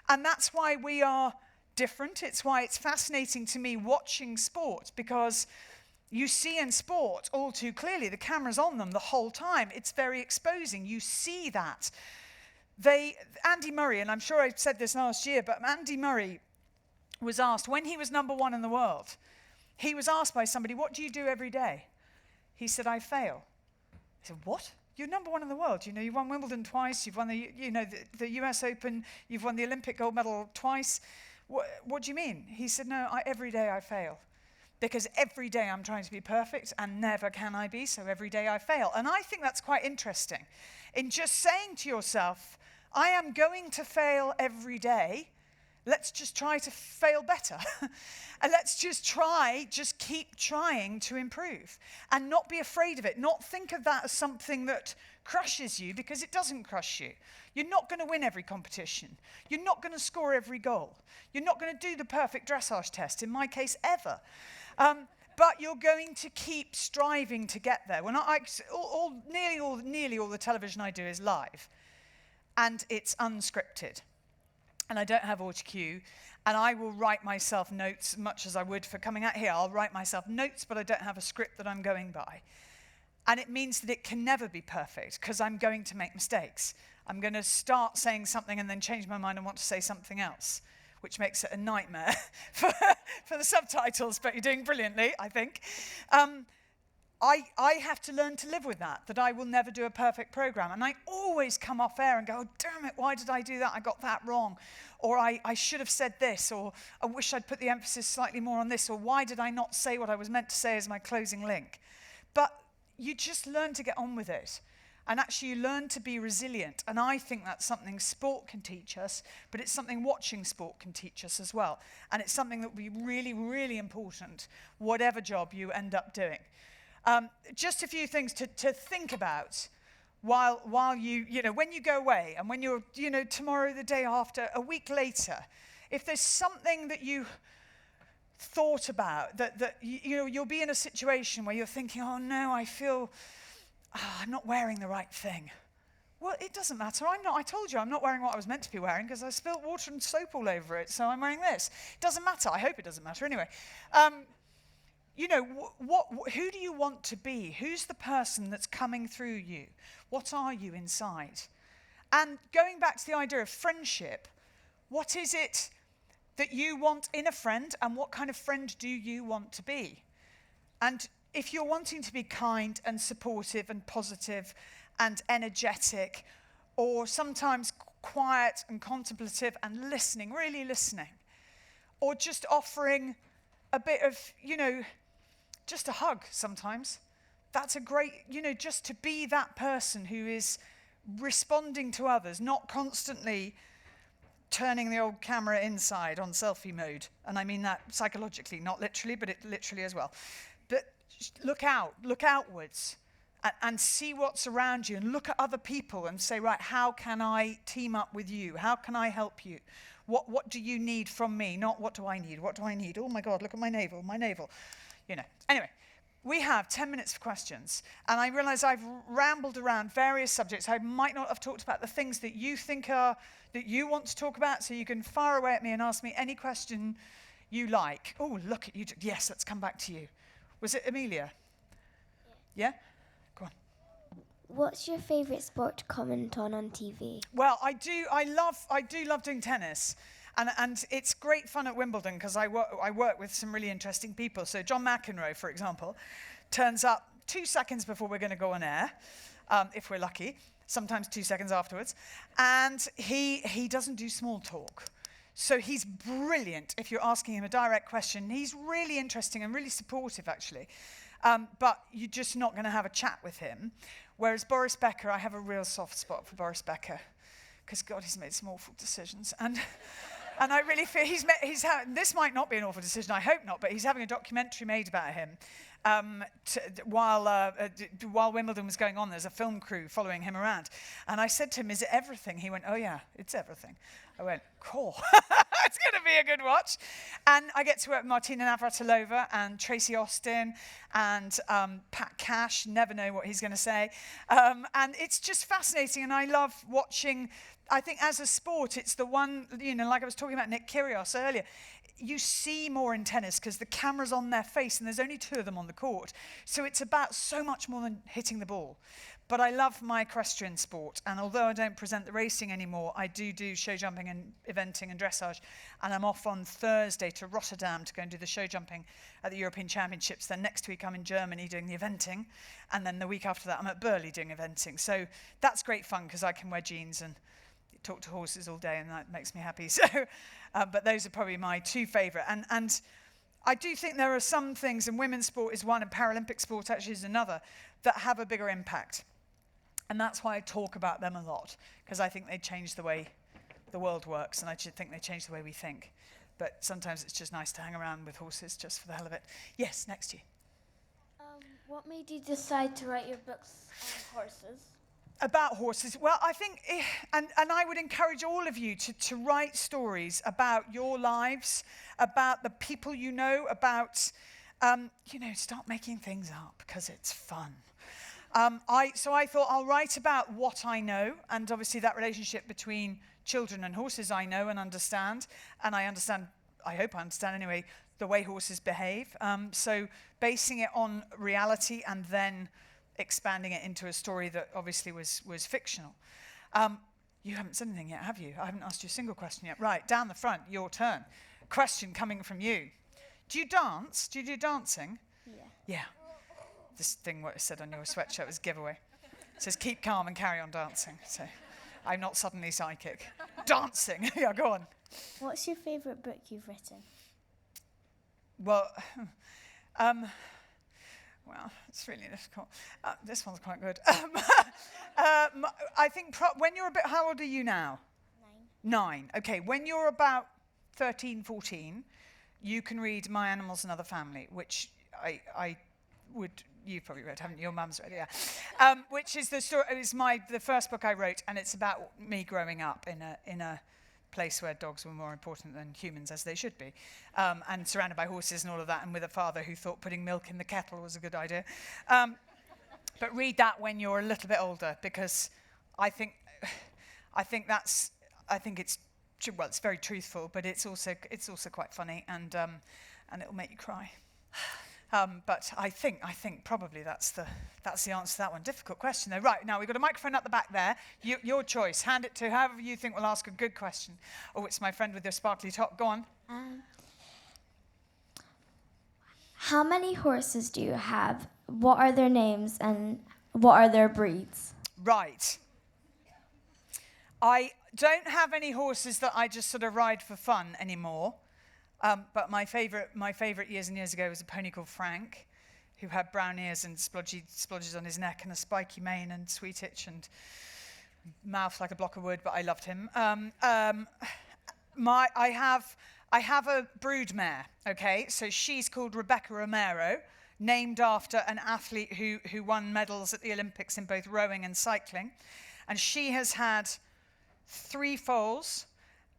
And that's why we are different. It's why it's fascinating to me watching sport, because you see in sport all too clearly, the camera's on them the whole time. It's very exposing. You see that. Andy Murray, and I'm sure I said this last year, but Andy Murray was asked, when he was #1 in the world, he was asked by somebody, what do you do every day? He said, I fail. He said, what? You're #1 in the world. You know, you've won Wimbledon twice, you've won the US Open, you've won the Olympic gold medal twice. What do you mean? He said, no, every day I fail. Because every day I'm trying to be perfect and never can I be, so every day I fail. And I think that's quite interesting. In just saying to yourself, I am going to fail every day, let's just try to fail better. And let's just keep trying to improve. And not be afraid of it. Not think of that as something that crushes you, because it doesn't crush you. You're not going to win every competition. You're not going to score every goal. You're not going to do the perfect dressage test, in my case, ever. But you're going to keep striving to get there. When nearly all the television I do is live. And it's unscripted. And I don't have autocue. And I will write myself notes, much as I would for coming out here. I'll write myself notes, but I don't have a script that I'm going by. And it means that it can never be perfect, because I'm going to make mistakes. I'm going to start saying something and then change my mind and want to say something else, which makes it a nightmare for the subtitles, but you're doing brilliantly, I think. I have to learn to live with that I will never do a perfect program. And I always come off air and go, oh, damn it, why did I do that? I got that wrong. Or I should have said this, or I wish I'd put the emphasis slightly more on this, or why did I not say what I was meant to say as my closing link? But you just learn to get on with it. And actually you learn to be resilient. And I think that's something sport can teach us, but it's something watching sport can teach us as well. And it's something that will be really, really important, whatever job you end up doing. Just a few things to think about while you when you go away, and when you're, tomorrow, the day after, a week later, if there's something that you thought about, that you'll be in a situation where you're thinking, oh no, I feel I'm not wearing the right thing. Well, it doesn't matter. I told you I'm not wearing what I was meant to be wearing, because I spilt water and soap all over it, so I'm wearing this. It doesn't matter. I hope it doesn't matter anyway. Who do you want to be? Who's the person that's coming through you? What are you inside? And going back to the idea of friendship, what is it that you want in a friend, and what kind of friend do you want to be? And if you're wanting to be kind and supportive and positive and energetic, or sometimes quiet and contemplative and listening, really listening, or just offering a bit of, just a hug sometimes, that's a great, just to be that person who is responding to others, not constantly turning the old camera inside on selfie mode. And I mean that psychologically, not literally, but it literally as well. But look outwards and see what's around you, and look at other people and say, right, how can I team up with you? How can I help you? What do you need from me? Not what do I need? What do I need? Oh my God, look at my navel, Anyway, we have 10 minutes for questions. And I realize I've rambled around various subjects. I might not have talked about the things that you think that you want to talk about, so you can fire away at me and ask me any question you like. Oh, look at you. Yes, let's come back to you. Was it Amelia? Yeah? Go on. What's your favourite sport to comment on TV? Well, I do love doing tennis. And it's great fun at Wimbledon, because I work with some really interesting people. So John McEnroe, for example, turns up 2 seconds before we're going to go on air, if we're lucky, sometimes 2 seconds afterwards. And he doesn't do small talk. So he's brilliant if you're asking him a direct question. He's really interesting and really supportive, actually. But you're just not going to have a chat with him. Whereas Boris Becker, I have a real soft spot for Boris Becker, because God, he's made some awful decisions. And I really feel this might not be an awful decision, I hope not, but he's having a documentary made about him. While Wimbledon was going on, there's a film crew following him around. And I said to him, is it everything? He went, oh yeah, it's everything. I went, cool. It's going to be a good watch. And I get to work with Martina Navratilova and Tracy Austin and Pat Cash, never know what he's going to say. And it's just fascinating, and I love watching. I think as a sport, it's the one, like I was talking about Nick Kyrgios earlier, you see more in tennis because the camera's on their face and there's only 2 of them on the court. So it's about so much more than hitting the ball. But I love my equestrian sport, and although I don't present the racing anymore, I do show jumping and eventing and dressage, and I'm off on Thursday to Rotterdam to go and do the show jumping at the European Championships. Then next week I'm in Germany doing the eventing, and then the week after that I'm at Baillie doing eventing. So that's great fun because I can wear jeans and talk to horses all day, and that makes me happy. So, but those are probably my two favourite. And I do think there are some things, and women's sport is one, and Paralympic sport actually is another, that have a bigger impact. And that's why I talk about them a lot, because I think they change the way the world works, and I think they change the way we think. But sometimes it's just nice to hang around with horses just for the hell of it. Yes, next to you. What made you decide to write your books on horses? About horses. Well, I think, and I would encourage all of you to write stories about your lives, about the people you know, about, start making things up, because it's fun. So I thought I'll write about what I know, and obviously that relationship between children and horses I know and understand, and I hope I understand anyway, the way horses behave. So basing it on reality and then expanding it into a story that obviously was fictional. You haven't said anything yet, have you? I haven't asked you a single question yet. Right, down the front, your turn. Question coming from you. Do you dance? Do you do dancing? Yeah. Yeah. This thing what it said on your sweatshirt was giveaway. It says, keep calm and carry on dancing. So I'm not suddenly psychic. Dancing. Yeah, go on. What's your favourite book you've written? Well, it's really difficult. This one's quite good. I think when you're how old are you now? 9. Okay, when you're about 13, 14, you can read My Animals and Other Family, which I would, you've probably read, haven't you? Your mum's read it, yeah. Which is the story, it's the first book I wrote, and it's about me growing up in a place where dogs were more important than humans, as they should be, and surrounded by horses and all of that, and with a father who thought putting milk in the kettle was a good idea. But read that when you're a little bit older, because I think it's very truthful, but it's also quite funny, and it'll make you cry. But I think probably that's the answer to that one. Difficult question though. Right, now we've got a microphone at the back there. Your choice. Hand it to whoever you think will ask a good question. Oh, it's my friend with your sparkly top. Go on. How many horses do you have? What are their names and what are their breeds? Right. I don't have any horses that I just sort of ride for fun anymore. But my favourite years and years ago was a pony called Frank, who had brown ears and splodges on his neck and a spiky mane and sweet itch and mouth like a block of wood, but I loved him. I have a brood mare, okay? So she's called Rebecca Romero, named after an athlete who won medals at the Olympics in both rowing and cycling. And she has had 3 foals.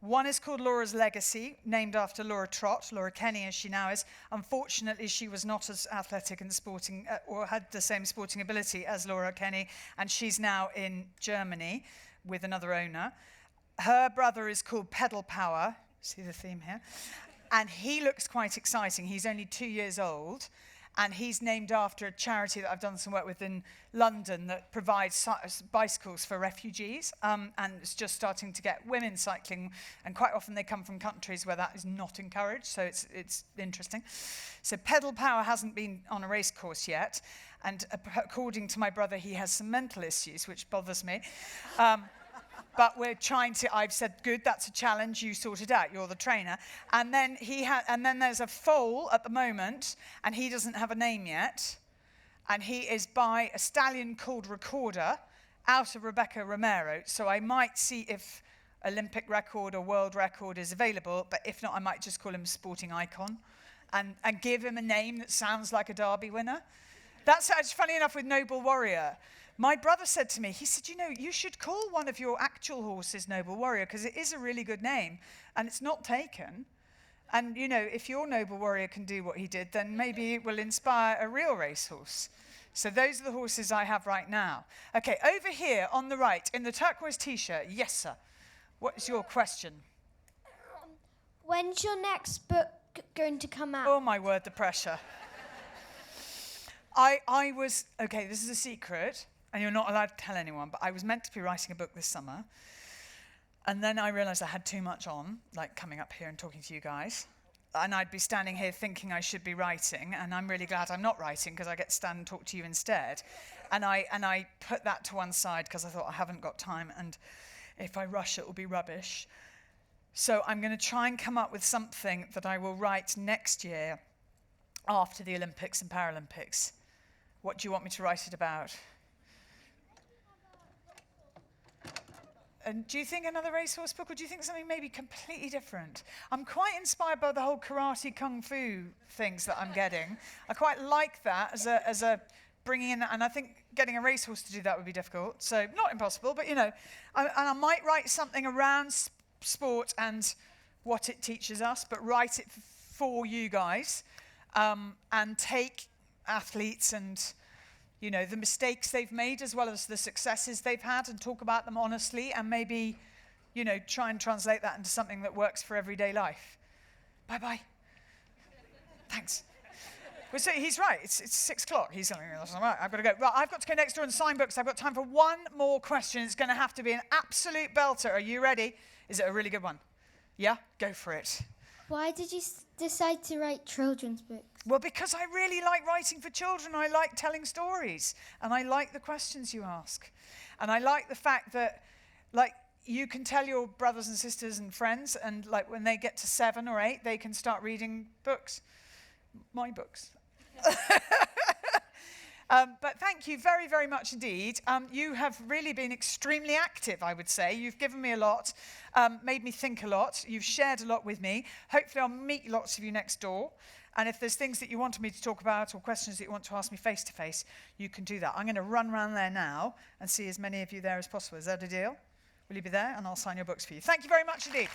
One is called Laura's Legacy, named after Laura Trott, Laura Kenny as she now is. Unfortunately, she was not as athletic and sporting, or had the same sporting ability as Laura Kenny, and she's now in Germany with another owner. Her brother is called Pedal Power, see the theme here, and he looks quite exciting. He's only 2 years old, and he's named after a charity that I've done some work with in London that provides bicycles for refugees, and it's just starting to get women cycling, and quite often they come from countries where that is not encouraged, so it's interesting. So Pedal Power hasn't been on a race course yet, and according to my brother, he has some mental issues, which bothers me. But we're trying to, I've said, good, that's a challenge, you sort it out, you're the trainer. And then there's a foal at the moment, and he doesn't have a name yet. And he is by a stallion called Recorder, out of Rebecca Romero. So I might see if Olympic record or world record is available, but if not, I might just call him Sporting Icon and give him a name that sounds like a Derby winner. That's funny enough with Noble Warrior. My brother said to me, he said, you should call one of your actual horses Noble Warrior, because it is a really good name, and it's not taken. And, if your Noble Warrior can do what he did, then maybe it will inspire a real racehorse. So those are the horses I have right now. Okay, over here on the right, in the turquoise T-shirt. Yes, sir. What is your question? When's your next book going to come out? Oh, my word, the pressure. Okay, this is a secret. and you're not allowed to tell anyone, but I was meant to be writing a book this summer. And then I realised I had too much on, like coming up here and talking to you guys. And I'd be standing here thinking I should be writing, and I'm really glad I'm not writing because I get to stand and talk to you instead. And I put that to one side because I thought I haven't got time, and if I rush it will be rubbish. So I'm going to try and come up with something that I will write next year after the Olympics and Paralympics. What do you want me to write it about? And do you think another racehorse book, or do you think something maybe completely different? I'm quite inspired by the whole karate kung fu things that I'm getting. I quite like that as a bringing in, and I think getting a racehorse to do that would be difficult. So not impossible, but and I might write something around sport and what it teaches us, but write it for you guys, and take athletes and the mistakes they've made as well as the successes they've had and talk about them honestly, and maybe, try and translate that into something that works for everyday life. Bye-bye. Thanks. Well, so he's right. It's 6 o'clock. He's saying, right, I've got to go. Right, I've got to go next door and sign books. I've got time for one more question. It's going to have to be an absolute belter. Are you ready? Is it a really good one? Yeah? Go for it. Why did you decide to write children's books? Well, because I really like writing for children. I like telling stories, and I like the questions you ask. And I like the fact that, you can tell your brothers and sisters and friends, and, when they get to 7 or 8, they can start reading books. My books. But thank you very, very much indeed. You have really been extremely active, I would say. You've given me a lot, made me think a lot. You've shared a lot with me. Hopefully I'll meet lots of you next door. And if there's things that you want me to talk about or questions that you want to ask me face to face, you can do that. I'm going to run around there now and see as many of you there as possible. Is that a deal? Will you be there? And I'll sign your books for you. Thank you very much indeed.